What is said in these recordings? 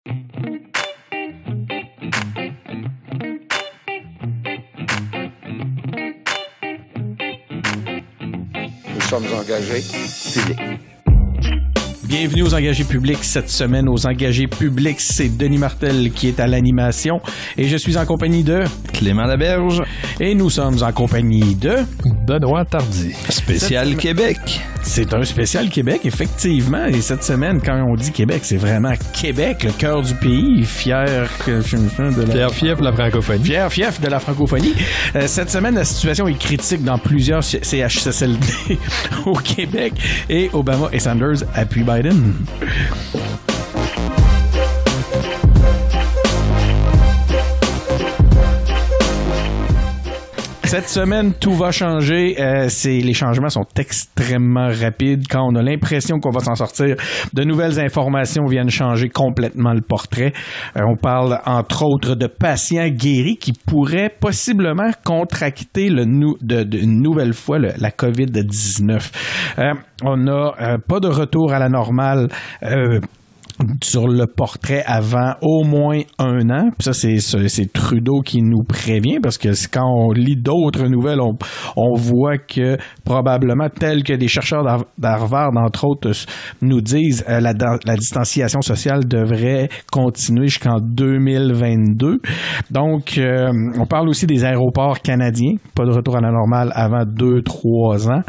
Nous sommes engagés publics. Bienvenue aux Engagés publics. Cette semaine, aux Engagés publics, c'est Denis Martel qui est à l'animation et je suis en compagnie de Clément Laberge et nous sommes en compagnie de Benoît Tardy. Spécial Québec. C'est un spécial Québec, effectivement. Et cette semaine, quand on dit Québec, c'est vraiment Québec, le cœur du pays, fier fief de la francophonie. Fief de la francophonie. Cette semaine, la situation est critique dans plusieurs CHSLD au Québec et Obama et Sanders appuient Biden. Cette semaine, tout va changer. Les changements sont extrêmement rapides. Quand on a l'impression qu'on va s'en sortir, de nouvelles informations viennent changer complètement le portrait. On parle, entre autres, de patients guéris qui pourraient possiblement contracter une nouvelle fois la COVID-19. On n'a pas de retour à la normale sur le portrait avant au moins un an. Puis ça, c'est Trudeau qui nous prévient, parce que quand on lit d'autres nouvelles, on voit que probablement, tel que des chercheurs d'Harvard, entre autres, nous disent, la distanciation sociale devrait continuer jusqu'en 2022. Donc, on parle aussi des aéroports canadiens. Pas de retour à la normale avant 2-3 ans.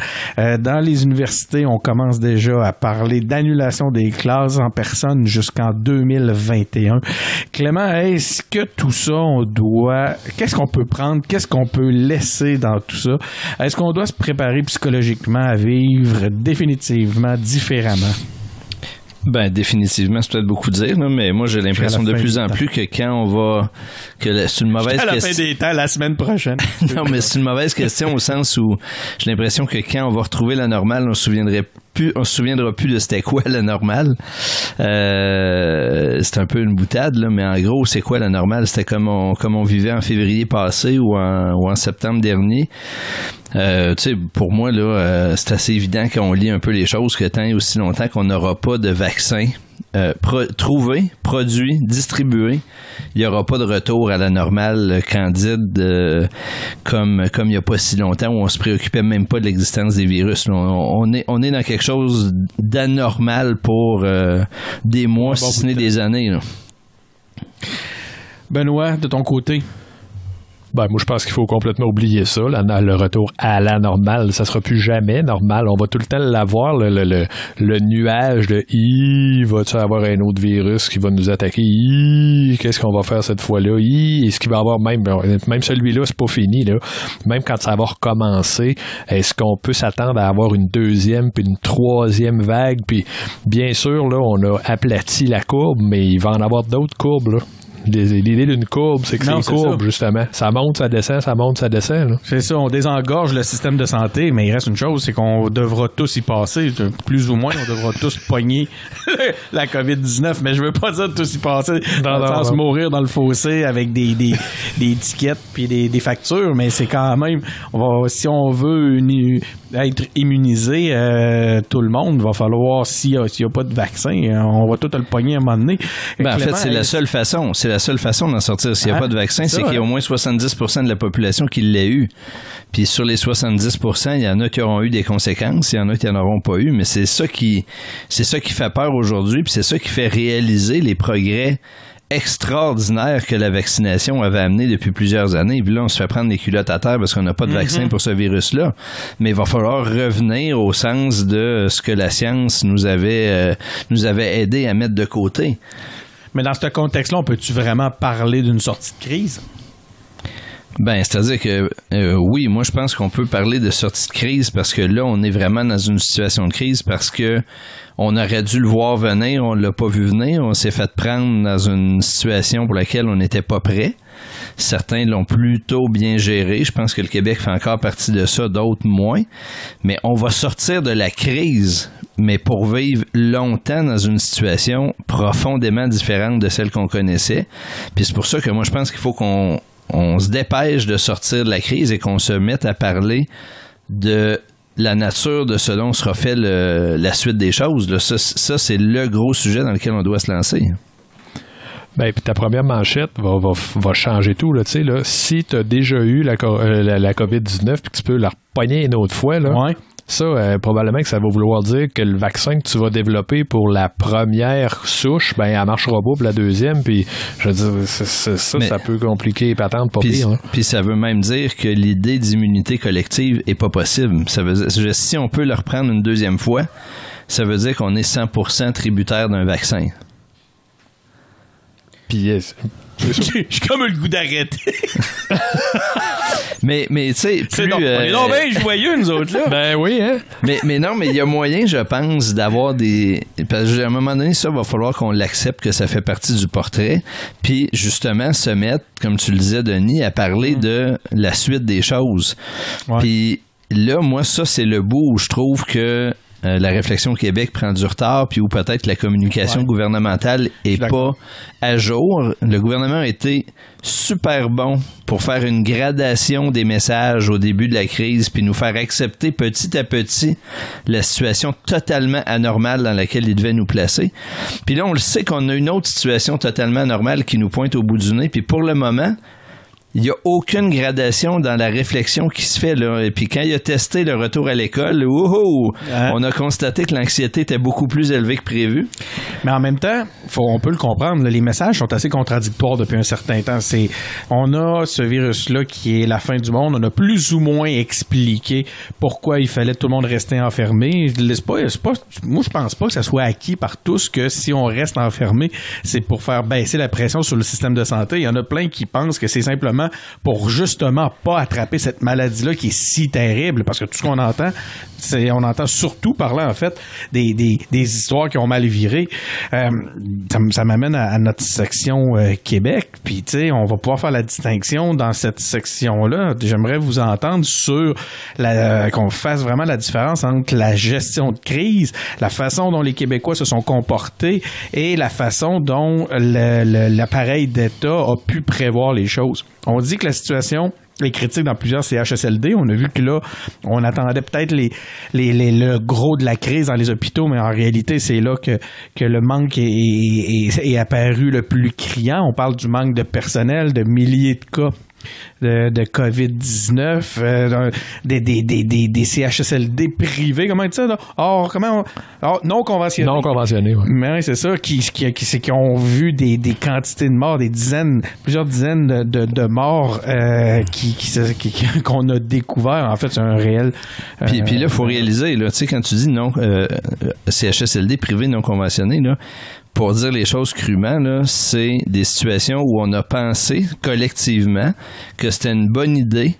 Dans les universités, on commence déjà à parler d'annulation des classes en personne jusqu'en 2021. Clément, est-ce que tout ça, qu'est-ce qu'on peut prendre, qu'est-ce qu'on peut laisser dans tout ça? Est-ce qu'on doit se préparer psychologiquement à vivre définitivement différemment? Ben, définitivement, c'est peut-être beaucoup dire, là, mais moi, j'ai l'impression de plus en plus que quand on va... c'est une mauvaise question. À la fin des temps, la semaine prochaine. Non, mais c'est une mauvaise question au sens où j'ai l'impression que quand on va retrouver la normale, on se souviendra plus de c'était quoi la normale. C'est un peu une boutade, là, mais en gros, c'est quoi la normale? C'était comme on vivait en février passé ou en septembre dernier. Tu sais, pour moi, là, c'est assez évident quand on lit un peu les choses que tant et aussi longtemps qu'on n'aura pas de vaccin trouvé, produit, distribué, il n'y aura pas de retour à la normale candide comme il n'y a pas si longtemps où on se préoccupait même pas de l'existence des virus. Là, on est dans quelque chose d'anormal pour des mois, si ce n'est des années. Là. Benoît, de ton côté? Ben, moi, je pense qu'il faut complètement oublier ça. Le retour à la normale, ça sera plus jamais normal. On va tout le temps l'avoir, le nuage de « va-tu avoir un autre virus qui va nous attaquer? Qu'est-ce qu'on va faire cette fois-là? Est-ce qu'il va y avoir même celui-là, c'est pas fini, là. Même quand ça va recommencer, est-ce qu'on peut s'attendre à avoir une deuxième puis une troisième vague? Puis, bien sûr, là, on a aplati la courbe, mais il va en avoir d'autres courbes, là. L'idée d'une courbe, c'est que c'est une courbe, justement. Ça monte, ça descend, ça monte, ça descend. Là. C'est ça, on désengorge le système de santé, mais il reste une chose, c'est qu'on devra tous y passer. Plus ou moins, on devra tous pogner la COVID-19, mais je veux pas dire tous y passer, sans mourir dans le fossé avec des étiquettes puis des factures, mais c'est quand même, si on veut être immunisé, tout le monde, il va falloir, s'il y a pas de vaccin, on va tout le pogner à un moment donné. En fait, c'est la seule façon. C'est la seule façon d'en sortir. S'il n'y a pas de vaccin, c'est qu'il y a au moins 70% de la population qui l'a eu. Puis sur les 70%, il y en a qui auront eu des conséquences, il y en a qui n'en auront pas eu, mais c'est ça qui fait peur aujourd'hui, puis c'est ça qui fait réaliser les progrès extraordinaire que la vaccination avait amené depuis plusieurs années. Puis là, on se fait prendre les culottes à terre parce qu'on n'a pas de vaccin pour ce virus-là. Mais il va falloir revenir au sens de ce que la science nous avait aidé à mettre de côté. Mais dans ce contexte-là, on peut-tu vraiment parler d'une sortie de crise? Ben, c'est-à-dire que oui, moi je pense qu'on peut parler de sortie de crise parce que là, on est vraiment dans une situation de crise parce que on aurait dû le voir venir, on l'a pas vu venir, on s'est fait prendre dans une situation pour laquelle on n'était pas prêt. Certains l'ont plutôt bien géré. Je pense que le Québec fait encore partie de ça, d'autres moins. Mais on va sortir de la crise, mais pour vivre longtemps dans une situation profondément différente de celle qu'on connaissait. Puis c'est pour ça que moi, je pense qu'il faut qu'on se dépêche de sortir de la crise et qu'on se mette à parler de la nature de ce dont sera fait la suite des choses. Là, ça, c'est le gros sujet dans lequel on doit se lancer. Ben, puis ta première manchette va changer tout, là, tu sais, là. Si tu as déjà eu la COVID-19 puis que tu peux la repogner une autre fois, là. Ouais. Ça, probablement que ça va vouloir dire que le vaccin que tu vas développer pour la première souche, ben, elle marchera pas pour la deuxième, puis je veux dire, ça peut compliquer les patentes, pas pire. Hein. Puis ça veut même dire que l'idée d'immunité collective est pas possible. Ça veut dire, si on peut le reprendre une deuxième fois, ça veut dire qu'on est 100% tributaire d'un vaccin. Puis J'ai comme le goût d'arrêter. mais tu sais, on est donc bien joyeux, nous autres, là. Ben oui, hein? Mais non, mais il y a moyen, je pense, d'avoir des... Parce qu'à un moment donné, ça va falloir qu'on l'accepte que ça fait partie du portrait. Puis, justement, se mettre, comme tu le disais, Denis, à parler de la suite des choses. Ouais. Puis là, moi, ça, c'est le bout où je trouve que la réflexion au Québec prend du retard, puis où peut-être la communication gouvernementale est pas à jour. Le gouvernement a été super bon pour faire une gradation des messages au début de la crise, puis nous faire accepter petit à petit la situation totalement anormale dans laquelle il devait nous placer. Puis là, on le sait qu'on a une autre situation totalement anormale qui nous pointe au bout du nez, puis pour le moment, il n'y a aucune gradation dans la réflexion qui se fait, là. Et puis quand il a testé le retour à l'école, on a constaté que l'anxiété était beaucoup plus élevée que prévu. Mais en même temps, on peut le comprendre, là, les messages sont assez contradictoires depuis un certain temps. On a ce virus-là qui est la fin du monde. On a plus ou moins expliqué pourquoi il fallait tout le monde rester enfermé. Moi, je pense pas que ça soit acquis par tous que si on reste enfermé, c'est pour faire baisser la pression sur le système de santé. Il y en a plein qui pensent que c'est simplement pour justement pas attraper cette maladie-là qui est si terrible, parce que tout ce qu'on entend, on entend surtout parler, en fait, des histoires qui ont mal viré. Ça m'amène à notre section Québec, puis tu sais, on va pouvoir faire la distinction dans cette section-là. J'aimerais vous entendre sur qu'on fasse vraiment la différence entre la gestion de crise, la façon dont les Québécois se sont comportés et la façon dont l'appareil d'État a pu prévoir les choses. On dit que la situation est critique dans plusieurs CHSLD. On a vu que là, on attendait peut-être le gros de la crise dans les hôpitaux, mais en réalité, c'est là que le manque est apparu le plus criant. On parle du manque de personnel, de milliers de cas de COVID-19, des CHSLD privés, comment dire ça? Non conventionnés. Non conventionnés, oui. Mais c'est ça, qui ont vu des quantités de morts, plusieurs dizaines de morts qu'on a découvert. En fait, c'est un réel... Puis là, il faut réaliser, là, tu sais, quand tu dis non, CHSLD privés non conventionnés, là, pour dire les choses crûment, là, c'est des situations où on a pensé collectivement que c'était une bonne idée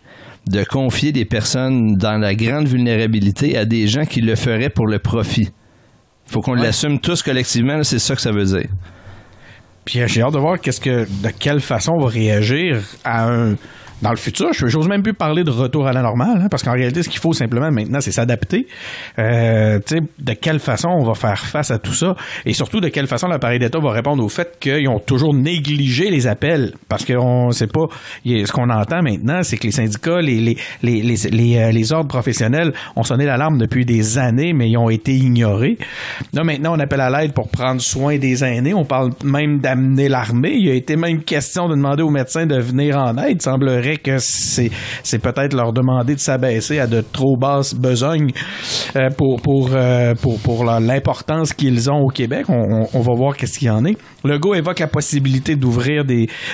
de confier des personnes dans la grande vulnérabilité à des gens qui le feraient pour le profit. Il faut qu'on l'assume tous collectivement, là, c'est ça que ça veut dire. Puis j'ai hâte de voir de quelle façon on va réagir dans le futur. J'ose même plus parler de retour à la normale, hein, parce qu'en réalité, ce qu'il faut simplement maintenant, c'est s'adapter. De quelle façon on va faire face à tout ça, et surtout de quelle façon l'appareil d'État va répondre au fait qu'ils ont toujours négligé les appels, parce qu'on sait pas. Ce qu'on entend maintenant, c'est que les syndicats, les ordres professionnels ont sonné l'alarme depuis des années, mais ils ont été ignorés. Là, maintenant, on appelle à l'aide pour prendre soin des aînés. On parle même d'amener l'armée. Il a été même question de demander aux médecins de venir en aide. Il semblerait que c'est peut-être leur demander de s'abaisser à de trop basses besognes pour l'importance qu'ils ont au Québec. On va voir qu'est-ce qu'il y en est. Legault évoque la possibilité d'ouvrir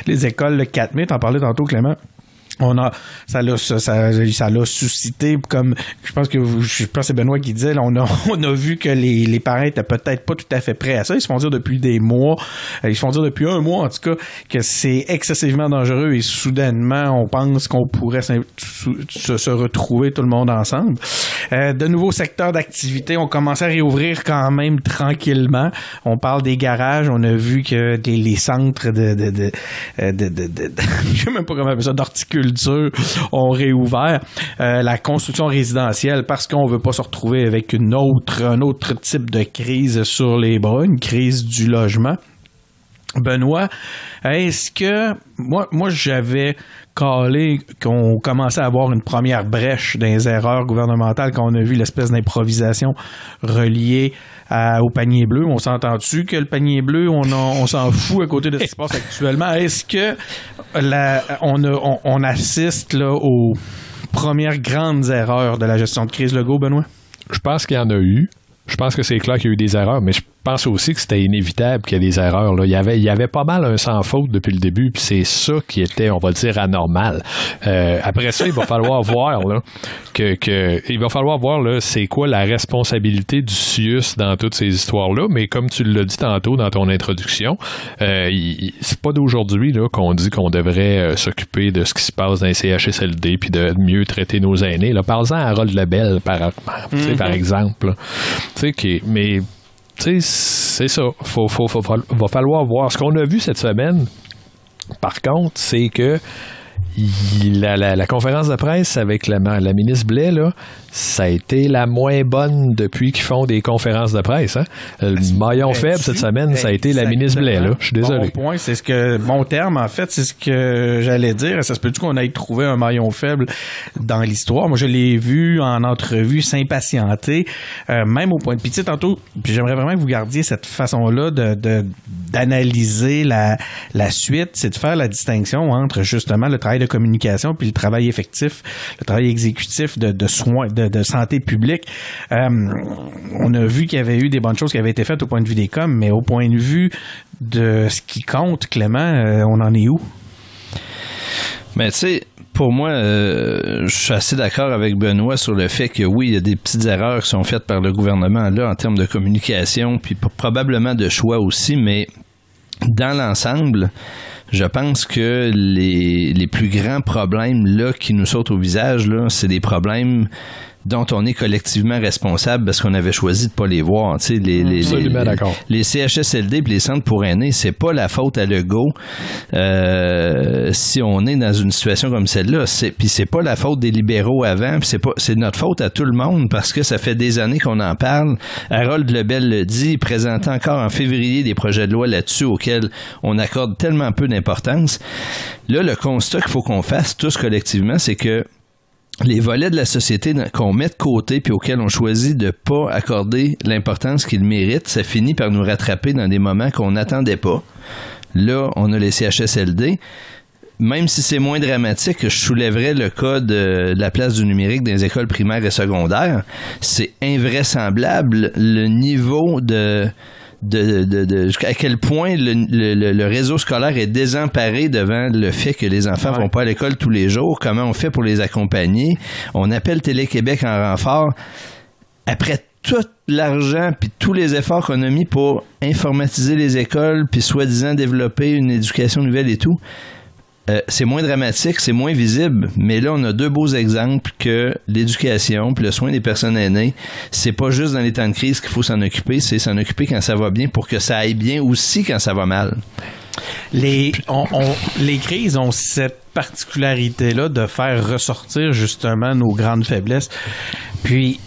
les écoles le 4 mai. T'en parlais tantôt, Clément. Ça l'a suscité, comme je pense que c'est Benoît qui disait, là, on a vu que les parents étaient peut-être pas tout à fait prêts à ça. Ils se font dire depuis des mois, ils se font dire depuis un mois en tout cas, que c'est excessivement dangereux, et soudainement on pense qu'on pourrait se retrouver tout le monde ensemble. De nouveaux secteurs d'activité ont commencé à réouvrir quand même tranquillement. On parle des garages, on a vu que les centres de je sais même pas comment appeler ça, d'horticulture ont réouvert. La construction résidentielle, parce qu'on veut pas se retrouver avec un autre type de crise sur les bras, une crise du logement. Benoît, est-ce que moi j'avais calé qu'on commençait à avoir une première brèche dans les erreurs gouvernementales quand on a vu l'espèce d'improvisation reliée au panier bleu. On s'entend-tu que le panier bleu, on s'en fout à côté de ce qui se passe actuellement? Est-ce que on assiste là aux premières grandes erreurs de la gestion de crise Legault, Benoît? Je pense qu'il y en a eu. Je pense que c'est clair qu'il y a eu des erreurs, mais je pense aussi que c'était inévitable qu'il y ait des erreurs. Là. Il y avait pas mal un sans faute depuis le début, puis c'est ça qui était, on va dire, anormal. Après ça, il va falloir voir là, il va falloir voir là, c'est quoi la responsabilité du CIUS dans toutes ces histoires-là. Mais comme tu l'as dit tantôt dans ton introduction, c'est pas d'aujourd'hui là, qu'on dit qu'on devrait s'occuper de ce qui se passe dans les CHSLD puis de mieux traiter nos aînés. Là. Parle-en à Harold Lebel, par exemple. Mais c'est ça. Va falloir voir. Ce qu'on a vu cette semaine, par contre, c'est que la conférence de presse avec la ministre Blais, là, ça a été la moins bonne depuis qu'ils font des conférences de presse. Hein? Le maillon faible cette semaine, ça a été la ministre Blais. Là. Je suis désolé. Bon point, mon terme, en fait, c'est ce que j'allais dire. Ça se peut-tu qu'on aille trouver un maillon faible dans l'histoire? Moi, je l'ai vu en entrevue s'impatienter, même au point de pitié tantôt. Puis j'aimerais vraiment que vous gardiez cette façon-là d'analyser la suite, c'est de faire la distinction entre justement le travail de communication puis le travail effectif, le travail exécutif de soins, de santé publique. On a vu qu'il y avait eu des bonnes choses qui avaient été faites au point de vue des coms, mais au point de vue de ce qui compte, Clément, on en est où? Mais tu sais, pour moi, je suis assez d'accord avec Benoît sur le fait que oui, il y a des petites erreurs qui sont faites par le gouvernement là en termes de communication, puis probablement de choix aussi, mais dans l'ensemble, je pense que les plus grands problèmes là qui nous sautent au visage, là, c'est des problèmes dont on est collectivement responsable parce qu'on avait choisi de pas les voir. Absolument d'accord. Les CHSLD et les centres pour aînés, c'est pas la faute à Legault si on est dans une situation comme celle-là. Puis c'est pas la faute des libéraux avant, puis c'est notre faute à tout le monde parce que ça fait des années qu'on en parle. Harold Lebel le dit, il présentait encore en février des projets de loi là-dessus auxquels on accorde tellement peu d'importance. Là, le constat qu'il faut qu'on fasse tous collectivement, c'est que les volets de la société qu'on met de côté puis auxquels on choisit de pas accorder l'importance qu'ils méritent, ça finit par nous rattraper dans des moments qu'on n'attendait pas. Là, on a les CHSLD. Même si c'est moins dramatique, je soulèverais le cas de la place du numérique dans les écoles primaires et secondaires. C'est invraisemblable le niveau à quel point le réseau scolaire est désemparé devant le fait que les enfants vont pas à l'école tous les jours. Comment on fait pour les accompagner? On appelle Télé-Québec en renfort. Après tout l'argent puis tous les efforts qu'on a mis pour informatiser les écoles puis soi-disant développer une éducation nouvelle et tout, c'est moins dramatique, c'est moins visible, mais là, on a deux beaux exemples que l'éducation puis le soin des personnes aînées, c'est pas juste dans les temps de crise qu'il faut s'en occuper, c'est s'en occuper quand ça va bien pour que ça aille bien aussi quand ça va mal. Les crises ont cette particularité-là de faire ressortir justement nos grandes faiblesses. Puis,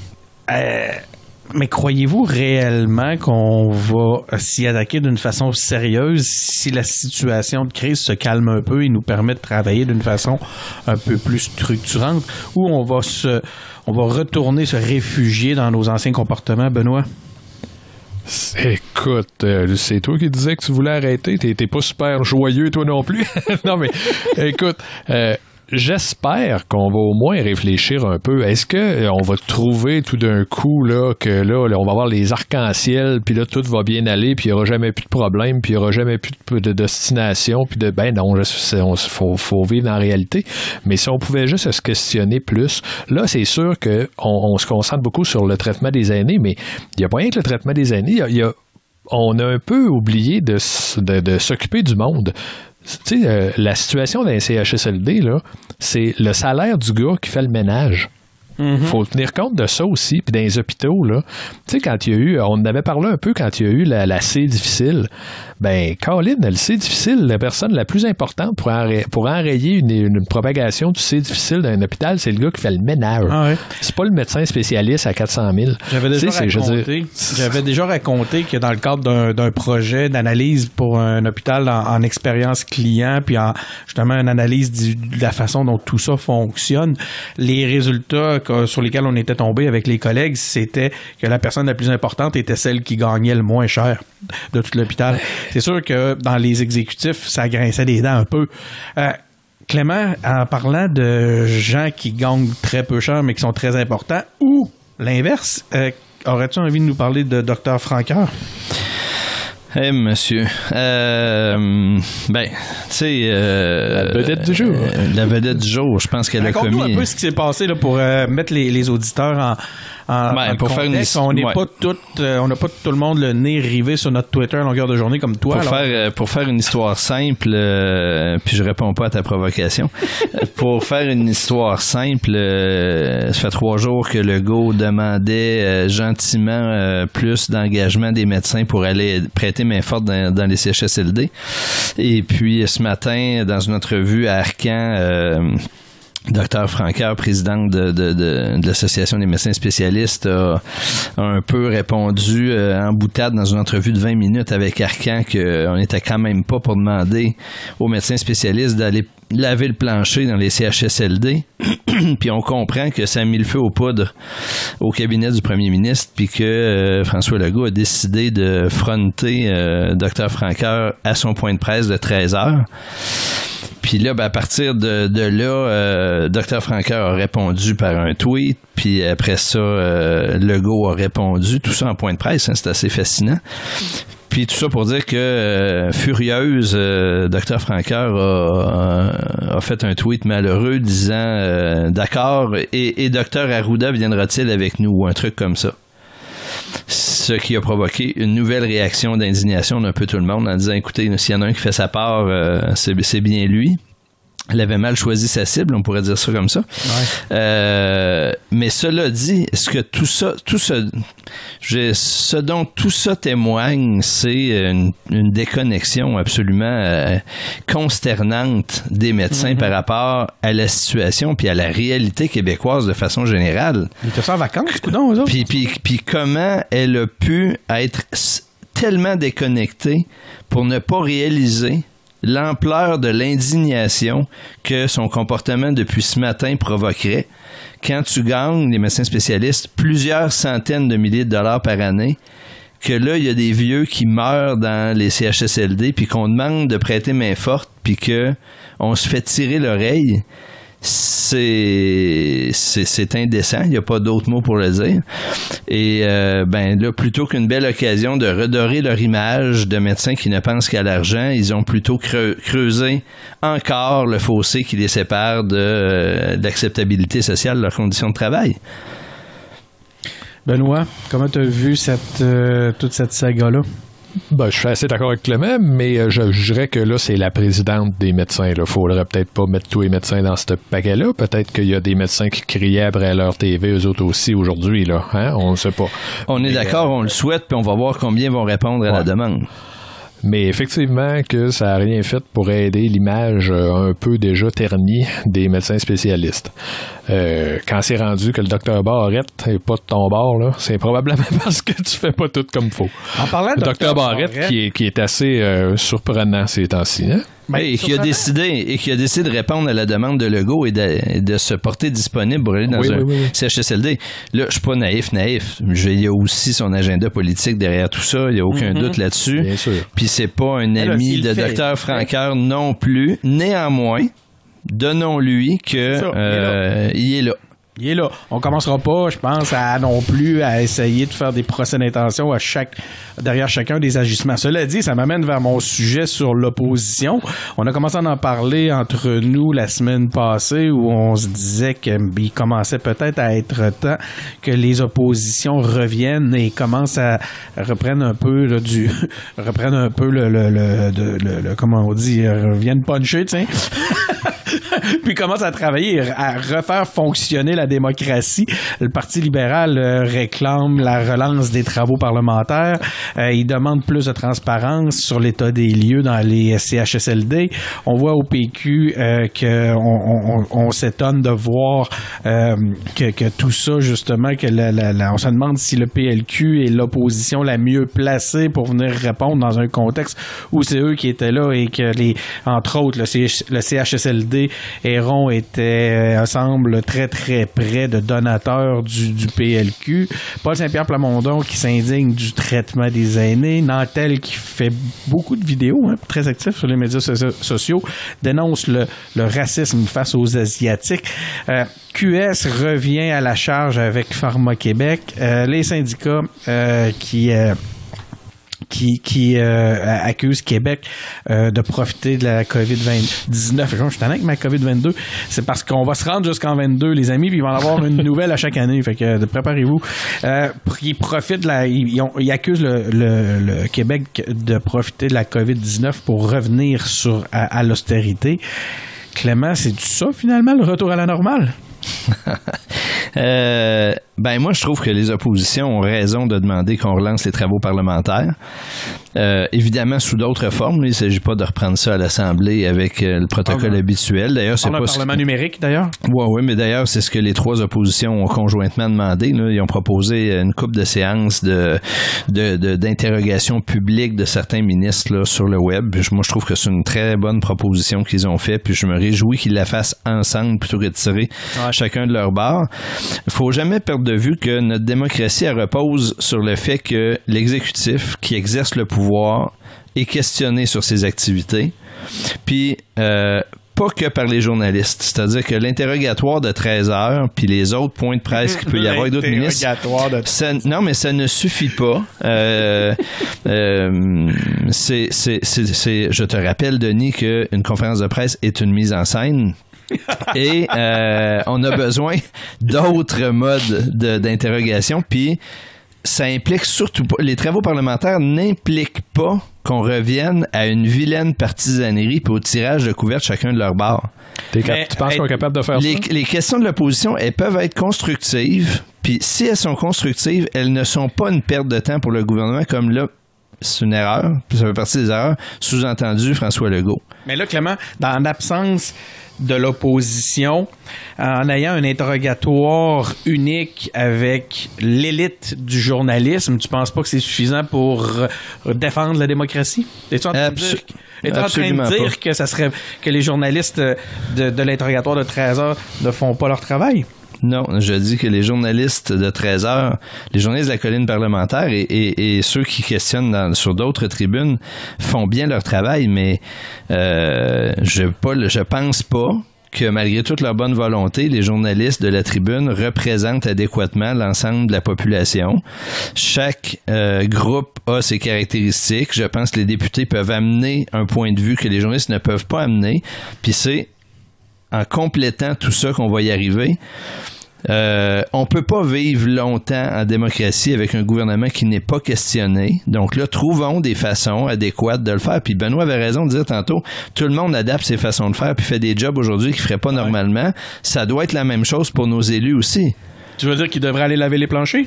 mais croyez-vous réellement qu'on va s'y attaquer d'une façon sérieuse si la situation de crise se calme un peu et nous permet de travailler d'une façon un peu plus structurante, ou on va retourner se réfugier dans nos anciens comportements, Benoît? Écoute, c'est toi qui disais que tu voulais arrêter. T'es pas super joyeux, toi non plus. Non, mais écoute, j'espère qu'on va au moins réfléchir un peu. Est-ce qu'on va trouver tout d'un coup là, que là, on va avoir les arcs-en-ciel, puis là, tout va bien aller, puis il n'y aura jamais plus de problème, puis il n'y aura jamais plus de destination, puis non, faut vivre dans la réalité. Mais si on pouvait juste se questionner plus, là, c'est sûr qu'on se concentre beaucoup sur le traitement des aînés, mais il n'y a pas rien que le traitement des aînés. On a un peu oublié de s'occuper du monde. Tu sais, la situation d'un CHSLD, là, c'est le salaire du gars qui fait le ménage. Faut tenir compte de ça aussi. Puis dans les hôpitaux, là, tu sais, quand il y a eu, on en avait parlé un peu quand il y a eu la C difficile, Ben, Colin, le C difficile, la personne la plus importante pour enrayer une propagation du C difficile dans un hôpital, c'est le gars qui fait le ménage. Ah ouais. C'est pas le médecin spécialiste à 400 000. J'avais déjà raconté que dans le cadre d'un projet d'analyse pour un hôpital en expérience client, puis justement une analyse de la façon dont tout ça fonctionne, les résultats sur lesquels on était tombé avec les collègues, c'était que la personne la plus importante était celle qui gagnait le moins cher de tout l'hôpital. C'est sûr que dans les exécutifs, ça grinçait des dents un peu. Clément, en parlant de gens qui gagnent très peu cher mais qui sont très importants, ou l'inverse, aurais-tu envie de nous parler de Dr Franqueur? Monsieur. Ben, tu sais... la vedette du jour. La vedette du jour, je pense qu'elle a commis... Raconte-nous un peu ce qui s'est passé là, pour mettre les auditeurs en pour faire une... On n'a pas tout le monde le nez rivé sur notre Twitter à longueur de journée comme toi. Pour faire une histoire simple, puis je réponds pas à ta provocation. Pour faire une histoire simple, ça fait 3 jours que Legault demandait gentiment plus d'engagement des médecins pour aller prêter main forte dans les CHSLD. Et puis ce matin, dans une entrevue à Arcan, Dr Franqueur, présidente de l'Association des médecins spécialistes, a un peu répondu en boutade dans une entrevue de 20 minutes avec Arcan qu'on n'était quand même pas pour demander aux médecins spécialistes d'aller laver le plancher dans les CHSLD. Puis on comprend que ça a mis le feu aux poudres au cabinet du premier ministre, puis que François Legault a décidé de fronter Dr Franqueur à son point de presse de 13h. Puis là, ben, à partir de là, Dr Franqueur a répondu par un tweet, puis après ça, Legault a répondu, tout ça en point de presse, hein, c'est assez fascinant. Puis tout ça pour dire que furieuse, Dr Franqueur a fait un tweet malheureux disant d'accord, et Dr Arruda viendra-t-il avec nous, ou un truc comme ça. Ce qui a provoqué une nouvelle réaction d'indignation d'un peu tout le monde en disant, écoutez, s'il y en a un qui fait sa part, c'est bien lui. Elle avait mal choisi sa cible, on pourrait dire ça comme ça. Ouais. Mais cela dit, est-ce que ce dont tout ça témoigne, c'est une déconnexion absolument consternante des médecins par rapport à la situation puis à la réalité québécoise de façon générale. Ils étaient en vacances, coudonc, eux autres? Puis comment elle a pu être tellement déconnectée pour ne pas réaliser l'ampleur de l'indignation que son comportement depuis ce matin provoquerait quand tu gagnes, les médecins spécialistes, plusieurs centaines de milliers de dollars par année, que là, il y a des vieux qui meurent dans les CHSLD, puis qu'on demande de prêter main forte, puis qu'on se fait tirer l'oreille. C'est indécent, il n'y a pas d'autre mot pour le dire. Et ben là, plutôt qu'une belle occasion de redorer leur image de médecins qui ne pensent qu'à l'argent, ils ont plutôt creusé encore le fossé qui les sépare de l'acceptabilité sociale de leurs conditions de travail. Benoît, comment tu as vu toute cette saga-là? Ben, je suis assez d'accord avec Clément, mais je dirais que là, c'est la présidente des médecins. Il faudrait peut-être pas mettre tous les médecins dans ce paquet-là. Peut-être qu'il y a des médecins qui criaient après leur TV, eux autres aussi, aujourd'hui. Là, hein? On ne sait pas. On est d'accord, on le souhaite, puis on va voir combien vont répondre à la demande. Mais effectivement que ça n'a rien fait pour aider l'image un peu déjà ternie des médecins spécialistes. Quand c'est rendu que le docteur Barrette n'est pas de ton bord, là, c'est probablement parce que tu fais pas tout comme il faut. En parlant de docteur Barrette qui est assez surprenant ces temps-ci, hein? Et qui a décidé de répondre à la demande de Legault et de se porter disponible pour aller dans un CHSLD. Là, je suis pas naïf. Il y a aussi son agenda politique derrière tout ça. Il n'y a aucun doute là-dessus. Bien sûr. Puis c'est pas un ami de Dr Franqueur non plus. Néanmoins, donnons-lui que il est là. Il est là. On commencera pas, je pense, non plus à essayer de faire des procès d'intention derrière chacun des agissements. Cela dit, ça m'amène vers mon sujet sur l'opposition. On a commencé à en parler entre nous la semaine passée où on se disait qu'il commençait peut-être à être temps que les oppositions reviennent et commencent à reprennent un peu comment on dit, reviennent puncher, tu sais. Puis commence à travailler, à refaire fonctionner la démocratie. Le Parti libéral réclame la relance des travaux parlementaires. Il demande plus de transparence sur l'état des lieux dans les CHSLD. On voit au PQ qu'on s'étonne de voir que tout ça, justement, que on se demande si le PLQ est l'opposition la mieux placée pour venir répondre dans un contexte où c'est eux qui étaient là et que, entre autres, le CHSLD Héron était, semble, très, très près de donateurs du PLQ. Paul Saint-Pierre Plamondon qui s'indigne du traitement des aînés. Nantel qui fait beaucoup de vidéos, très actif sur les médias sociaux, dénonce le racisme face aux Asiatiques. QS revient à la charge avec Pharma Québec. Les syndicats qui accuse Québec de profiter de la COVID-19. Je suis tanné avec ma COVID-22. C'est parce qu'on va se rendre jusqu'en 22, les amis, puis il va en avoir une nouvelle à chaque année. Fait que préparez-vous. Ils profitent ils accusent le Québec de profiter de la COVID-19 pour revenir à l'austérité. Clément, c'est ça finalement, le retour à la normale? Moi, je trouve que les oppositions ont raison de demander qu'on relance les travaux parlementaires. Évidemment, sous d'autres formes. Il ne s'agit pas de reprendre ça à l'Assemblée avec le protocole habituel. D'ailleurs, c'est pas le Parlement numérique, d'ailleurs. Oui, mais d'ailleurs, c'est ce que les trois oppositions ont conjointement demandé. Là. Ils ont proposé une couple de séances d'interrogation publique de certains ministres là, sur le web. Moi, je trouve que c'est une très bonne proposition qu'ils ont faite. Puis je me réjouis qu'ils la fassent ensemble plutôt que de tirer chacun de leur bord. Il faut jamais perdre de vue que notre démocratie elle repose sur le fait que l'exécutif qui exerce le pouvoir est questionné sur ses activités, puis pas que par les journalistes. C'est-à-dire que l'interrogatoire de 13 heures puis les autres points de presse qu'il peut y avoir avec d'autres ministres, non, mais ça ne suffit pas. Je te rappelle, Denis, qu'une conférence de presse est une mise en scène. Et on a besoin d'autres modes d'interrogation, puis ça implique surtout pas, les travaux parlementaires n'impliquent pas qu'on revienne à une vilaine partisanerie puis au tirage de couvertes chacun de leur bord. Tu penses qu'on est capable de faire ça? Les questions de l'opposition, elles peuvent être constructives, puis si elles sont constructives, elles ne sont pas une perte de temps pour le gouvernement, comme là, c'est une erreur, puis ça fait partie des erreurs, sous-entendu François Legault. Mais là, Clément, dans l'absence de l'opposition, en ayant un interrogatoire unique avec l'élite du journalisme, tu penses pas que c'est suffisant pour défendre la démocratie? Es-tu en train de dire que ça serait que les journalistes de l'interrogatoire de 13 heures ne font pas leur travail? Non, je dis que les journalistes de 13 heures, les journalistes de la colline parlementaire et ceux qui questionnent sur d'autres tribunes font bien leur travail, mais je pense pas que malgré toute leur bonne volonté, les journalistes de la tribune représentent adéquatement l'ensemble de la population. Chaque groupe a ses caractéristiques. Je pense que les députés peuvent amener un point de vue que les journalistes ne peuvent pas amener, puis c'est en complétant tout ça qu'on va y arriver. On peut pas vivre longtemps en démocratie avec un gouvernement qui n'est pas questionné. Donc là, trouvons des façons adéquates de le faire. Puis Benoît avait raison de dire tantôt, tout le monde adapte ses façons de faire puis fait des jobs aujourd'hui qu'il ferait pas normalement. Ça doit être la même chose pour nos élus aussi. Tu veux dire qu'ils devraient aller laver les planchers?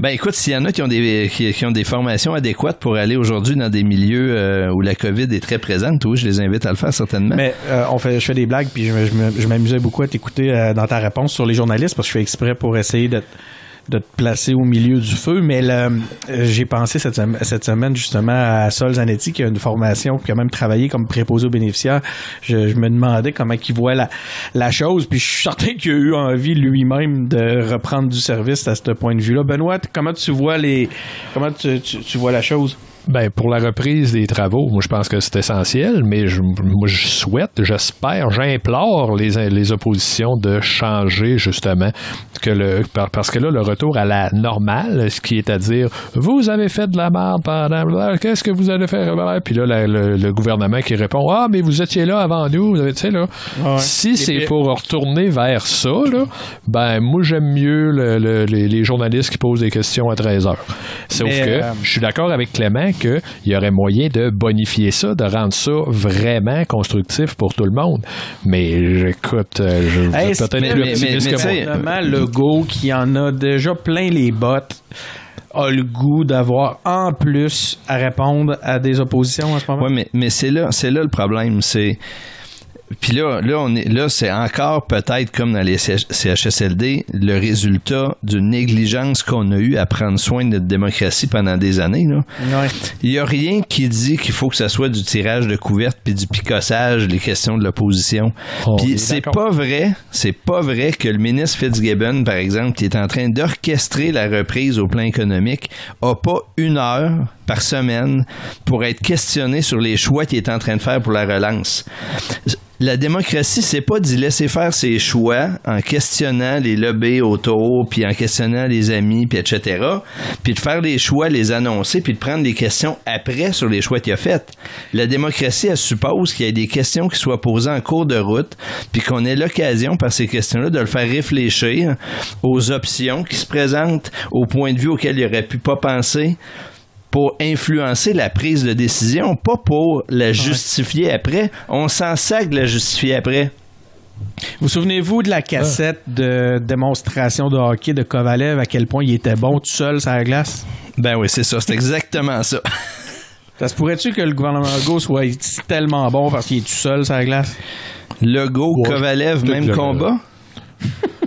Ben écoute, s'il y en a qui ont des formations adéquates pour aller aujourd'hui dans des milieux où la COVID est très présente, oui, je les invite à le faire certainement. Mais je fais des blagues, puis je m'amusais beaucoup à t'écouter dans ta réponse sur les journalistes, parce que je fais exprès pour essayer de te placer au milieu du feu, mais j'ai pensé cette semaine justement à Sol Zanetti qui a une formation, qui a même travaillé comme préposé aux bénéficiaires. Je me demandais comment il voit la chose, puis je suis certain qu'il a eu envie lui-même de reprendre du service à ce point de vue-là. Benoît, comment tu vois tu vois la chose? Ben, pour la reprise des travaux, moi, je pense que c'est essentiel, mais je souhaite, j'espère, j'implore les oppositions de changer, justement, parce que là, le retour à la normale, ce qui est à dire, vous avez fait de la merde pendant, qu'est-ce que vous allez faire? Puis là, le gouvernement qui répond, ah, mais vous étiez là avant nous, tu sais, là. Ouais. Si c'est pour retourner vers ça, là, ben, moi, j'aime mieux les journalistes qui posent des questions à 13 heures. Sauf que, je suis d'accord avec Clément qu'il y aurait moyen de bonifier ça, de rendre ça vraiment constructif pour tout le monde. Mais j'écoute, peut-être plus optimiste que moi. Gouvernement Legault, qui en a déjà plein les bottes, a le goût d'avoir en plus à répondre à des oppositions en ce moment. Oui, mais c'est là le problème. Puis là, c'est encore peut-être comme dans les CHSLD, le résultat d'une négligence qu'on a eue à prendre soin de notre démocratie pendant des années. Là. Ouais. Il n'y a rien qui dit qu'il faut que ça soit du tirage de couvertes puis du picossage, les questions de l'opposition. Puis c'est pas vrai que le ministre Fitzgibbon, par exemple, qui est en train d'orchestrer la reprise au plan économique, a pas 1 heure par semaine pour être questionné sur les choix qu'il est en train de faire pour la relance. La démocratie, c'est pas d'y laisser faire ses choix en questionnant les lobbies autour, puis en questionnant les amis, puis etc., puis de faire les choix, les annoncer, puis de prendre des questions après sur les choix qu'il a faits. La démocratie, elle suppose qu'il y ait des questions qui soient posées en cours de route, puis qu'on ait l'occasion, par ces questions-là, de le faire réfléchir aux options qui se présentent, aux points de vue auxquels il aurait pu pas penser, pour influencer la prise de décision, pas pour la justifier après. On s'en sac de la justifier après. Vous souvenez-vous de la cassette de démonstration de hockey de Kovalev, à quel point il était bon tout seul sur la glace? Ben oui, c'est ça. C'est exactement ça. Ça se pourrait-tu que le gouvernement Legault soit tellement bon parce qu'il est tout seul sur la glace? Legault, Kovalev, même combat?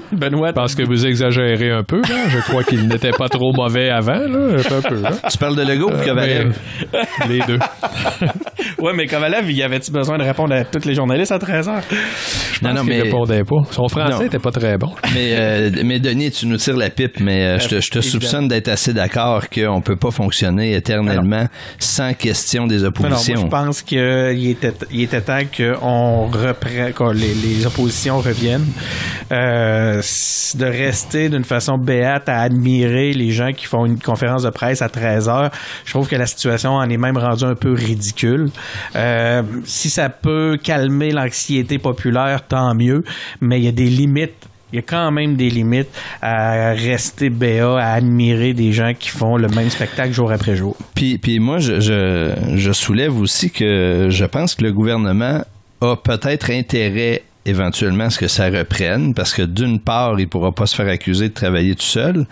Benoît, parce que vous exagérez un peu. Là. Je crois qu'il n'était pas trop mauvais avant. Là. Un peu, là. Tu parles de Legault ou Kovalev? Les deux. Oui, mais Kovalev, il avait-tu besoin de répondre à tous les journalistes à 13h? Je pense qu'il répondait pas. Son français n'était pas très bon. Mais Denis, tu nous tires la pipe, mais je te soupçonne d'être assez d'accord qu'on peut pas fonctionner éternellement sans question des oppositions. Non, moi, je pense qu'il était temps qu'on reprenne, que les oppositions reviennent. De rester d'une façon béate à admirer les gens qui font une conférence de presse à 13h. Je trouve que la situation en est même rendue un peu ridicule. Si ça peut calmer l'anxiété populaire, tant mieux, mais il y a des limites. Il y a quand même des limites à rester béat, à admirer des gens qui font le même spectacle jour après jour. Puis moi, je soulève aussi que je pense que le gouvernement a peut-être intérêt éventuellement à ce que ça reprenne, parce que d'une part, il ne pourra pas se faire accuser de travailler tout seul,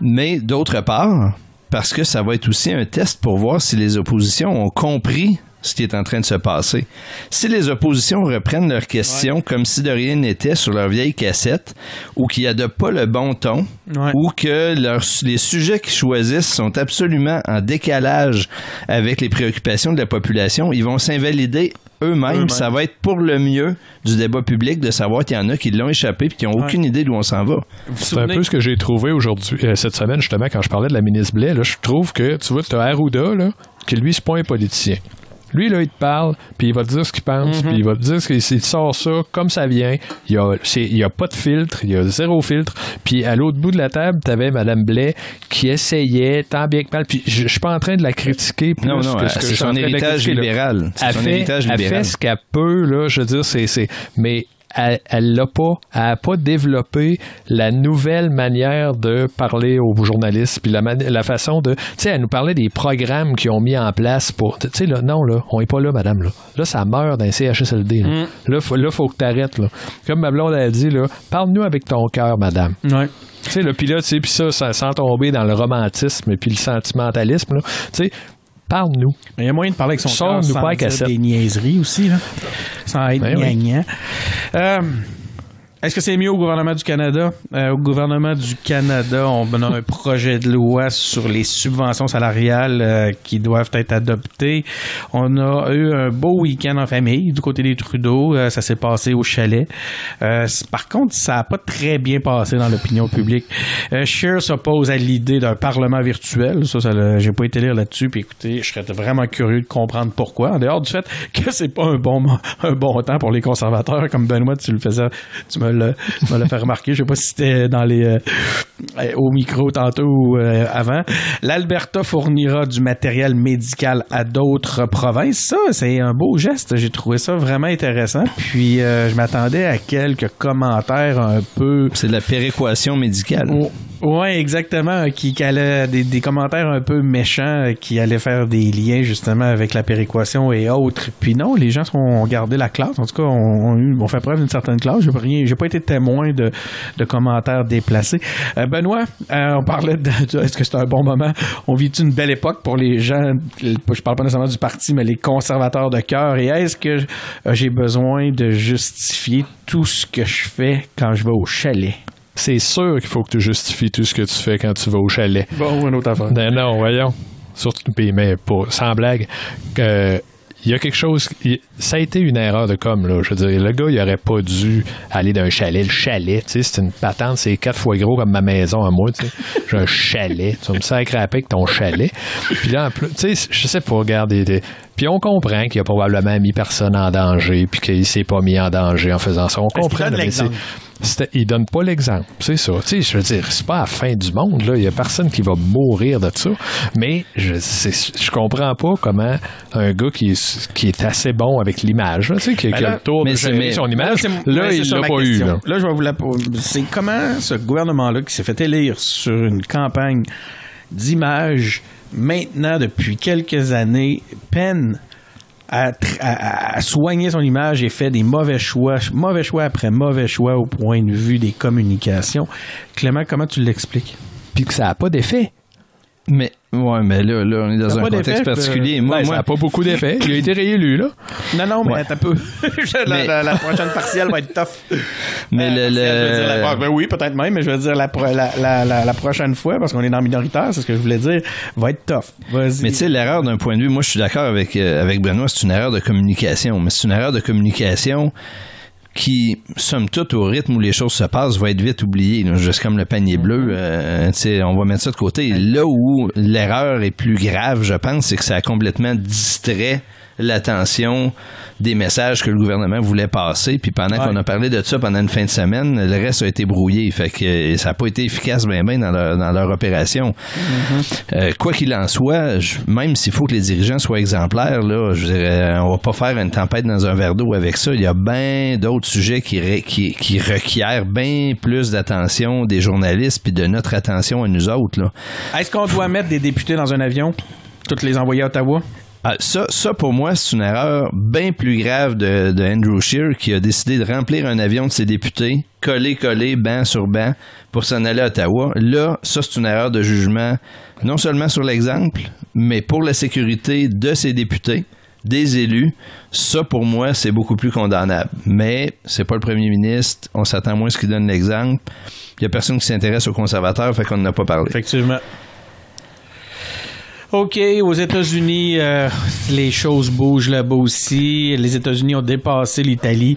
mais d'autre part, parce que ça va être aussi un test pour voir si les oppositions ont compris ce qui est en train de se passer. Si les oppositions reprennent leurs questions comme si de rien n'était sur leur vieille cassette, ou qu'ils n'adoptent pas le bon ton, ou que les sujets qu'ils choisissent sont absolument en décalage avec les préoccupations de la population, ils vont s'invalider eux-mêmes. Ça va être pour le mieux du débat public de savoir qu'il y en a qui l'ont échappé et qui n'ont aucune idée d'où on s'en va. C'est un peu ce que j'ai trouvé aujourd'hui, cette semaine, justement, quand je parlais de la ministre Blais. Là, je trouve que, tu vois, tu as Arruda, là, que lui, c'est pas un politicien. Lui, là, il te parle, puis il va te dire ce qu'il pense, puis il va te dire qu'il sort ça comme ça vient. Il y a pas de filtre, il y a 0 filtre. Puis à l'autre bout de la table, t'avais Mme Blais qui essayait tant bien que mal. Puis je suis pas en train de la critiquer plus non, que ce que c'est son héritage libéral. Elle fait ce qu'elle peut, là, je veux dire, mais elle n'a pas développé la nouvelle manière de parler aux journalistes, puis la façon de... Tu sais, elle nous parlait des programmes qu'ils ont mis en place pour... Tu sais, là, non, là, on n'est pas là, madame, là. Là, ça meurt dans les CHSLD, là. Là, faut que tu arrêtes, là. Comme ma blonde a dit, là, parle-nous avec ton cœur, madame. Ouais. Tu sais, là, puis là, tu sais, puis ça, sans tomber dans le romantisme et puis le sentimentalisme, là, tu sais, parle-nous. Il y a moyen de parler avec son cœur sans pas dire des niaiseries aussi, là. Sans être gnangnan. Est-ce que c'est mieux au gouvernement du Canada? Au gouvernement du Canada, on a un projet de loi sur les subventions salariales qui doivent être adoptées. On a eu un beau week-end en famille du côté des Trudeau. Ça s'est passé au chalet. Par contre, ça n'a pas très bien passé dans l'opinion publique. Scheer s'oppose à l'idée d'un parlement virtuel. Ça j'ai pas été lire là-dessus. Puis écoutez, je serais vraiment curieux de comprendre pourquoi. En dehors du fait que c'est pas un bon temps pour les conservateurs, comme Benoît, tu me l'as fait remarquer. Je sais pas si c'était dans au micro tantôt ou avant. L'Alberta fournira du matériel médical à d'autres provinces. Ça, c'est un beau geste. J'ai trouvé ça vraiment intéressant. Puis, je m'attendais à quelques commentaires un peu... C'est de la péréquation médicale. Ouais, exactement. Qui allait des commentaires un peu méchants, qui allaient faire des liens justement avec la péréquation et autres. Puis non, les gens ont gardé la classe. En tout cas, on fait preuve d'une certaine classe. J'ai pas été témoin de commentaires déplacés. Benoît, on parlait est-ce que c'est un bon moment? On vit une belle époque pour les gens, je parle pas nécessairement du parti, mais les conservateurs de cœur. Et est-ce que j'ai besoin de justifier tout ce que je fais quand je vais au chalet? C'est sûr qu'il faut que tu justifies tout ce que tu fais quand tu vas au chalet. Bon, une autre affaire. Non, voyons. Surtout, mais pas, sans blague. Il y a quelque chose. Ça a été une erreur de com, là. Je veux dire, le gars, il aurait pas dû aller d'un chalet. Le chalet, tu sais, c'est une patente, c'est 4 fois gros comme ma maison à moi, tu sais. J'ai un chalet. Tu vas me sacrer avec ton chalet. Puis là, en plus, tu sais, je sais pas, regarder. Puis on comprend qu'il a probablement mis personne en danger, puis qu'il s'est pas mis en danger en faisant ça. On comprend. Il donne pas l'exemple, c'est ça. Tu sais, je veux dire, c'est pas la fin du monde, là. Il y a personne qui va mourir de ça. Mais je comprends pas comment un gars qui est assez bon avec l'image, tu sais, qui a le tour de gérer son image, là, il l'a pas eu. Là, je vais vous la poser. C'est comment ce gouvernement-là qui s'est fait élire sur une campagne d'image, maintenant, depuis quelques années, peine à soigner son image et fait des mauvais choix après mauvais choix au point de vue des communications. Clément, comment tu l'expliques? Puis que ça n'a pas d'effet. Mais là, on est dans un contexte particulier. Moi, ça n'a pas beaucoup d'effet. Il a été réélu, là. Non, mais t'as peu. La prochaine partielle va être tough. Mais ben oui, peut-être même, mais je veux dire la prochaine fois, parce qu'on est dans le minoritaire, c'est ce que je voulais dire, va être tough. Vas-y. Mais tu sais, l'erreur d'un point de vue, moi, je suis d'accord avec Benoît, c'est une erreur de communication. Mais c'est une erreur de communication qui, somme toute, au rythme où les choses se passent, va être vite oublié. Juste comme le panier bleu, on va mettre ça de côté. Là où l'erreur est plus grave, je pense, c'est que ça a complètement distrait l'attention des messages que le gouvernement voulait passer. Puis pendant qu'on a parlé de ça pendant une fin de semaine, le reste a été brouillé. Fait que ça n'a pas été efficace bien dans leur opération. Quoi qu'il en soit, même s'il faut que les dirigeants soient exemplaires, là, je dirais, on va pas faire une tempête dans un verre d'eau avec ça. Il y a bien d'autres sujets qui requièrent bien plus d'attention des journalistes puis de notre attention à nous autres, là. Est-ce qu'on doit mettre des députés dans un avion? Toutes les envoyer à Ottawa? Ça, pour moi, c'est une erreur bien plus grave de Andrew Scheer qui a décidé de remplir un avion de ses députés, coller, banc sur banc, pour s'en aller à Ottawa. Là, ça, c'est une erreur de jugement, non seulement sur l'exemple, mais pour la sécurité de ses députés, des élus. Ça, pour moi, c'est beaucoup plus condamnable. Mais c'est pas le premier ministre. On s'attend moins à ce qu'il donne l'exemple. Il y a personne qui s'intéresse aux conservateurs, fait qu'on n'en a pas parlé. Effectivement. OK, aux États-Unis, les choses bougent là-bas aussi. Les États-Unis ont dépassé l'Italie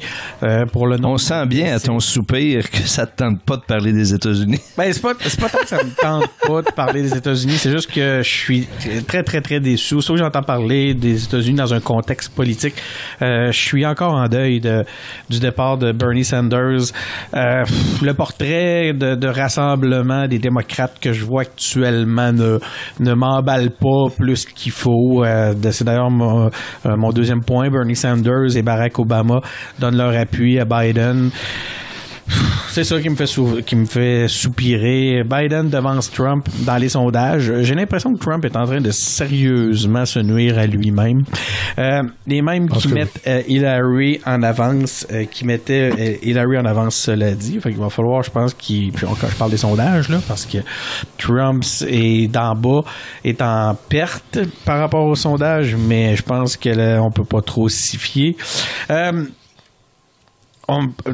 pour le nombre. On sent bien à ton soupir que ça te tente pas de parler des États-Unis. Ben, c'est pas tant que ça me tente pas de parler des États-Unis, c'est juste que je suis très, très, très déçu. Sauf que j'entends parler des États-Unis dans un contexte politique. Je suis encore en deuil du départ de Bernie Sanders. Le portrait de rassemblement des démocrates que je vois actuellement ne m'emballe pas plus qu'il faut. C'est d'ailleurs mon deuxième point. Bernie Sanders et Barack Obama donnent leur appui à Biden. C'est ça qui me fait soupirer. Biden devance Trump dans les sondages. J'ai l'impression que Trump est en train de sérieusement se nuire à lui-même. Les mêmes qui mettent Hillary en avance, cela dit. Fait qu'il va falloir, je pense, quand je parle des sondages, là, parce que Trump est d'en bas, est en perte par rapport aux sondages, mais je pense qu'on peut pas trop s'y fier.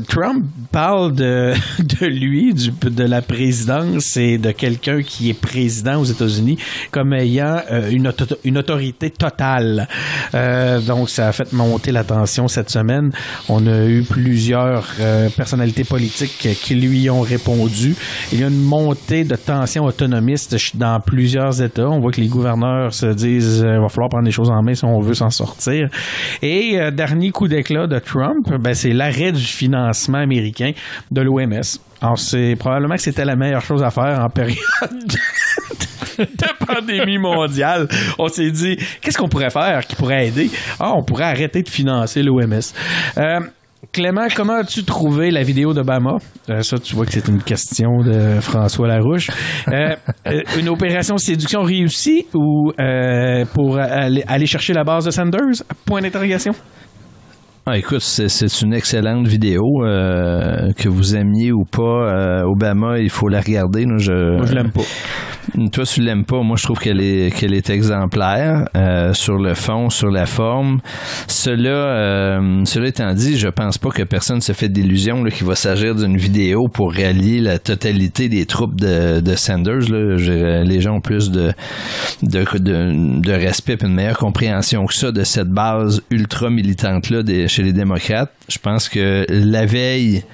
Trump parle de lui, de la présidence et de quelqu'un qui est président aux États-Unis comme ayant une autorité totale. Donc, ça a fait monter la tension cette semaine. On a eu plusieurs personnalités politiques qui lui ont répondu. Il y a une montée de tension autonomiste dans plusieurs États. On voit que les gouverneurs se disent il va falloir prendre les choses en main si on veut s'en sortir. Et dernier coup d'éclat de Trump, c'est l'arrêt du financement américain de l'OMS. Alors, c'est probablement que c'était la meilleure chose à faire en période de pandémie mondiale. On s'est dit, qu'est-ce qu'on pourrait faire qui pourrait aider? On pourrait arrêter de financer l'OMS. Clément, comment as-tu trouvé la vidéo d'Obama? Ça, tu vois que c'est une question de François Larouche. Une opération séduction réussie ou pour aller chercher la base de Sanders? Point d'interrogation. Ah, écoute, c'est une excellente vidéo. Que vous aimiez ou pas, Obama, il faut la regarder. Moi, je l'aime pas. Toi, tu l'aimes pas. Moi, je trouve qu'elle est exemplaire sur le fond, sur la forme. Cela étant dit, je pense pas que personne se fait d'illusion qu'il va s'agir d'une vidéo pour rallier la totalité des troupes de Sanders. Là. Les gens ont plus de respect et une meilleure compréhension que ça de cette base ultra militante-là chez les démocrates. Je pense que la veille,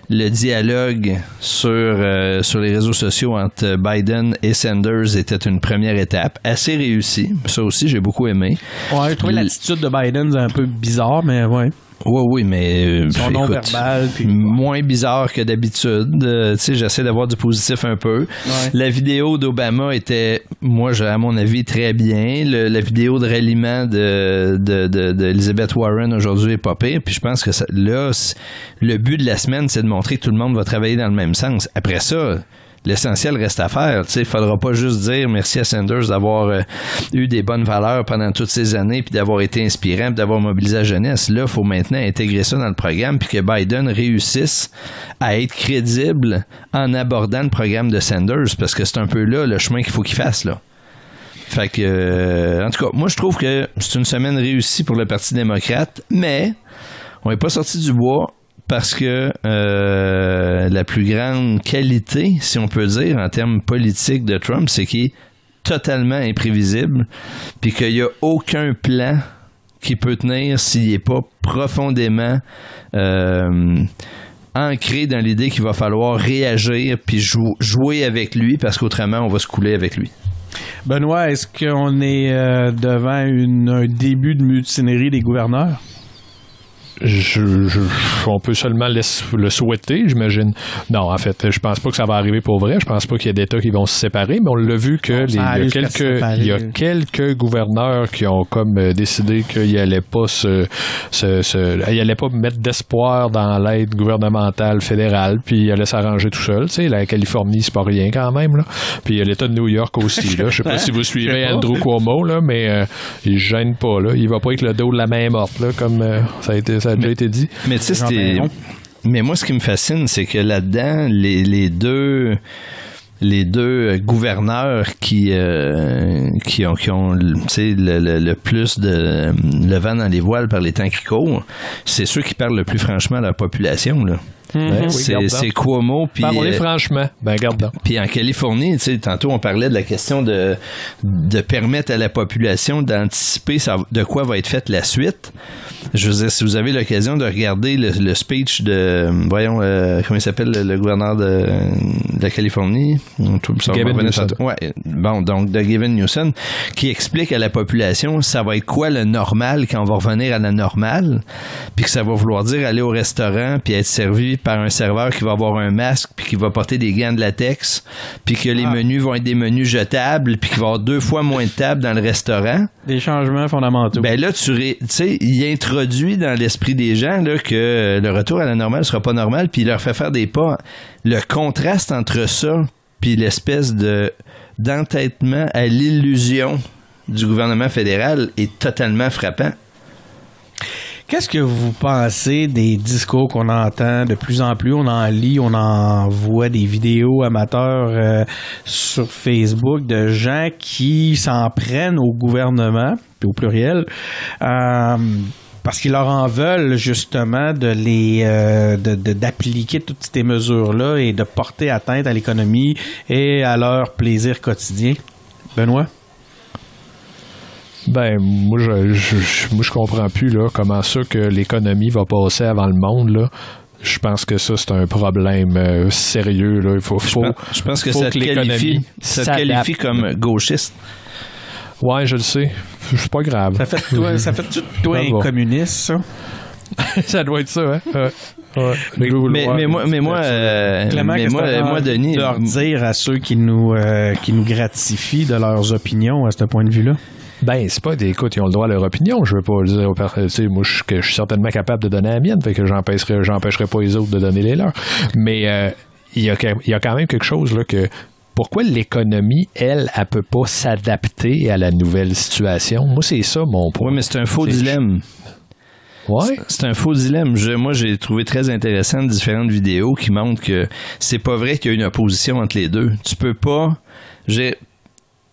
le dialogue sur les réseaux sociaux entre Biden et Sanders était une première étape, assez réussie. Ça aussi, j'ai beaucoup aimé. Ouais, je trouvais l'attitude de Biden un peu bizarre, mais ouais. Oui, mais son non-verbal, puis moins bizarre que d'habitude. Tu sais, j'essaie d'avoir du positif un peu. Ouais. La vidéo d'Obama était, moi, à mon avis, très bien. La vidéo de ralliement d'Elizabeth Warren aujourd'hui est pas pire. Puis je pense que le but de la semaine, c'est de montrer que tout le monde va travailler dans le même sens. Après ça, l'essentiel reste à faire. Il ne faudra pas juste dire merci à Sanders d'avoir eu des bonnes valeurs pendant toutes ces années, puis d'avoir été inspirant, puis d'avoir mobilisé la jeunesse. Là, il faut maintenant intégrer ça dans le programme, puis que Biden réussisse à être crédible en abordant le programme de Sanders, parce que c'est un peu là le chemin qu'il faut qu'il fasse. Là. Fait que, en tout cas, moi, je trouve que c'est une semaine réussie pour le Parti démocrate, mais on n'est pas sorti du bois. Parce que la plus grande qualité, si on peut dire, en termes politiques de Trump, c'est qu'il est totalement imprévisible, puis qu'il n'y a aucun plan qui peut tenir s'il n'est pas profondément ancré dans l'idée qu'il va falloir réagir puis jouer avec lui, parce qu'autrement, on va se couler avec lui. Benoît, est-ce qu'on est devant un début de mutinerie des gouverneurs? On peut seulement le souhaiter, j'imagine. Non, en fait, je pense pas que ça va arriver pour vrai. Je pense pas qu'il y a d'États qui vont se séparer, mais on l'a vu que il y a quelques gouverneurs qui ont comme décidé qu'ils allaient pas ils allaient pas mettre d'espoir dans l'aide gouvernementale fédérale, puis ils allaient s'arranger tout seul. Tu sais, la Californie, c'est pas rien quand même, là. Puis il y a l'État de New York aussi, là. Je sais pas si vous suivez Andrew Cuomo, là, mais il se gêne pas, là. Il va pas avec le dos de la main morte, là, comme ça a déjà été dit. Mais tu sais, mais moi, ce qui me fascine, c'est que là-dedans, les deux gouverneurs qui ont le plus de le vent dans les voiles par les temps qui courent, c'est ceux qui parlent le plus franchement à la population, là. C'est Cuomo. Parlez franchement. Ben, garde donc. Puis en Californie, tu sais, tantôt on parlait de la question de permettre à la population d'anticiper de quoi va être faite la suite. Je veux dire, si vous avez l'occasion de regarder le speech de, comment il s'appelle, le gouverneur de la Californie? Gavin Newsom. Ouais, bon, donc de Gavin Newsom, qui explique à la population ça va être quoi le normal quand on va revenir à la normale, puis que ça va vouloir dire aller au restaurant puis être servi par un serveur qui va avoir un masque puis qui va porter des gants de latex, puis que les menus vont être des menus jetables, puis qu'il va y avoir 2 fois moins de tables dans le restaurant. Des changements fondamentaux. Ben là, tu sais, il introduit dans l'esprit des gens là, que le retour à la normale sera pas normal, puis il leur fait faire des pas. Le contraste entre ça puis l'espèce d'entêtement à l'illusion du gouvernement fédéral est totalement frappant. Qu'est-ce que vous pensez des discours qu'on entend de plus en plus? On en lit, on en voit des vidéos amateurs sur Facebook de gens qui s'en prennent au gouvernement, puis au pluriel, parce qu'ils leur en veulent justement d'appliquer toutes ces mesures-là et de porter atteinte à l'économie et à leur plaisir quotidien. Benoît? Ben, moi, je comprends plus, là, comment ça que l'économie va passer avant le monde, là. Je pense que ça, c'est un problème sérieux, là. Je pense que ça te qualifie comme gauchiste. Ouais, je le sais. C'est pas grave. Ça fait de toi un communiste, ça? Ça doit être ça, hein? Ouais. Mais moi, Denis, leur dire à ceux qui nous gratifient de leurs opinions à ce point de vue-là. Ben, c'est pas écoute, ils ont le droit à leur opinion. Je veux pas dire, tu sais, moi, je suis certainement capable de donner la mienne, fait que j'empêcherai pas les autres de donner les leurs. Mais il y a quand même quelque chose là que pourquoi l'économie, elle peut pas s'adapter à la nouvelle situation? Moi, c'est ça mon point. Oui, mais c'est un faux dilemme. Ouais. C'est un faux dilemme. Moi, j'ai trouvé très intéressant différentes vidéos qui montrent que c'est pas vrai qu'il y a une opposition entre les deux. Tu peux pas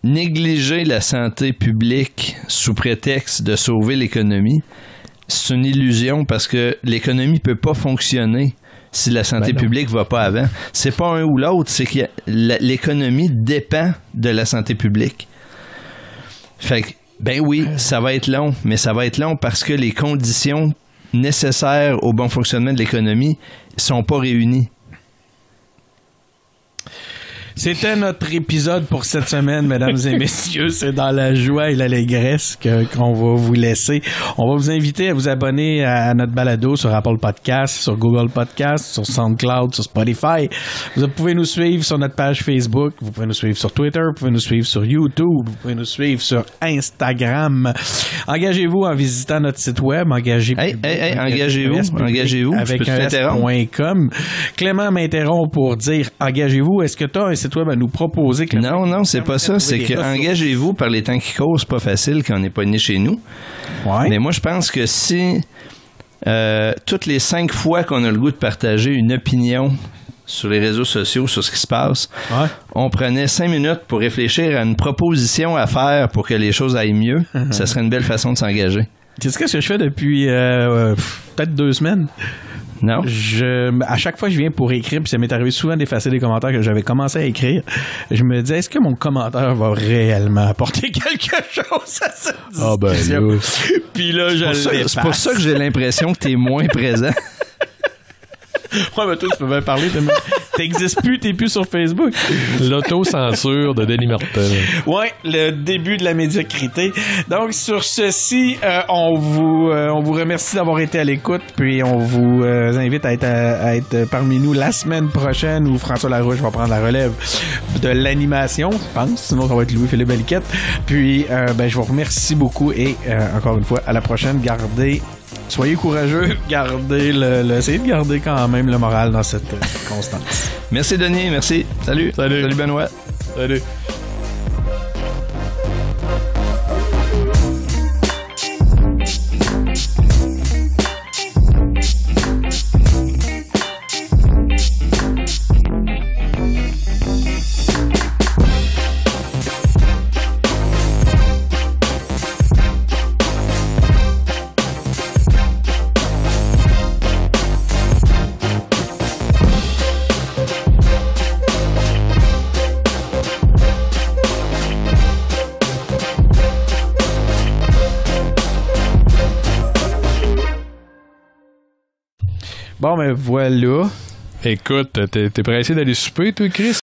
négliger la santé publique sous prétexte de sauver l'économie. C'est une illusion parce que l'économie peut pas fonctionner si la santé publique va pas avant. C'est pas un ou l'autre, c'est que l'économie dépend de la santé publique. Fait que ben oui, ça va être long, mais ça va être long parce que les conditions nécessaires au bon fonctionnement de l'économie sont pas réunies. C'était notre épisode pour cette semaine, mesdames et messieurs. C'est dans la joie et l'allégresse qu'on va vous laisser. On va vous inviter à vous abonner à notre balado sur Apple Podcast, sur Google Podcast, sur SoundCloud, sur Spotify. Vous pouvez nous suivre sur notre page Facebook. Vous pouvez nous suivre sur Twitter. Vous pouvez nous suivre sur YouTube. Vous pouvez nous suivre sur Instagram. Engagez-vous en visitant notre site web. Engagez-vous. Avec un s.com. Clément m'interrompt pour dire engagez-vous. Est-ce que tu as un site web à nous proposer? Non, c'est pas ça. C'est que engagez-vous par les temps qui courent. C'est pas facile quand on n'est pas né chez nous. Ouais. Mais moi, je pense que si toutes les 5 fois qu'on a le goût de partager une opinion sur les réseaux sociaux, sur ce qui se passe, on prenait 5 minutes pour réfléchir à une proposition à faire pour que les choses aillent mieux, ça serait une belle façon de s'engager. C'est ce que je fais depuis peut-être 2 semaines. Non. À chaque fois que je viens pour écrire, puis ça m'est arrivé souvent d'effacer des commentaires que j'avais commencé à écrire, je me disais, est-ce que mon commentaire va réellement apporter quelque chose à cette discussion? Puis là, c'est pour ça que j'ai l'impression que t'es moins présent. Ouais, mais toi, tu peux bien parler. T'existes plus, t'es plus sur Facebook. L'autocensure de Denis Martin. Ouais, le début de la médiocrité. Donc, sur ceci, on vous remercie d'avoir été à l'écoute, puis on vous invite à être parmi nous la semaine prochaine où François Larouche va prendre la relève de l'animation, je pense. Sinon, ça va être Louis-Philippe Belliquette. Puis, je vous remercie beaucoup et encore une fois, à la prochaine. Soyez courageux, essayez de garder quand même le moral dans cette constance. Merci Denis, merci. Salut Benoît. Salut. Bon, ben voilà. Écoute, t'es pressé d'aller souper, toi, Chris?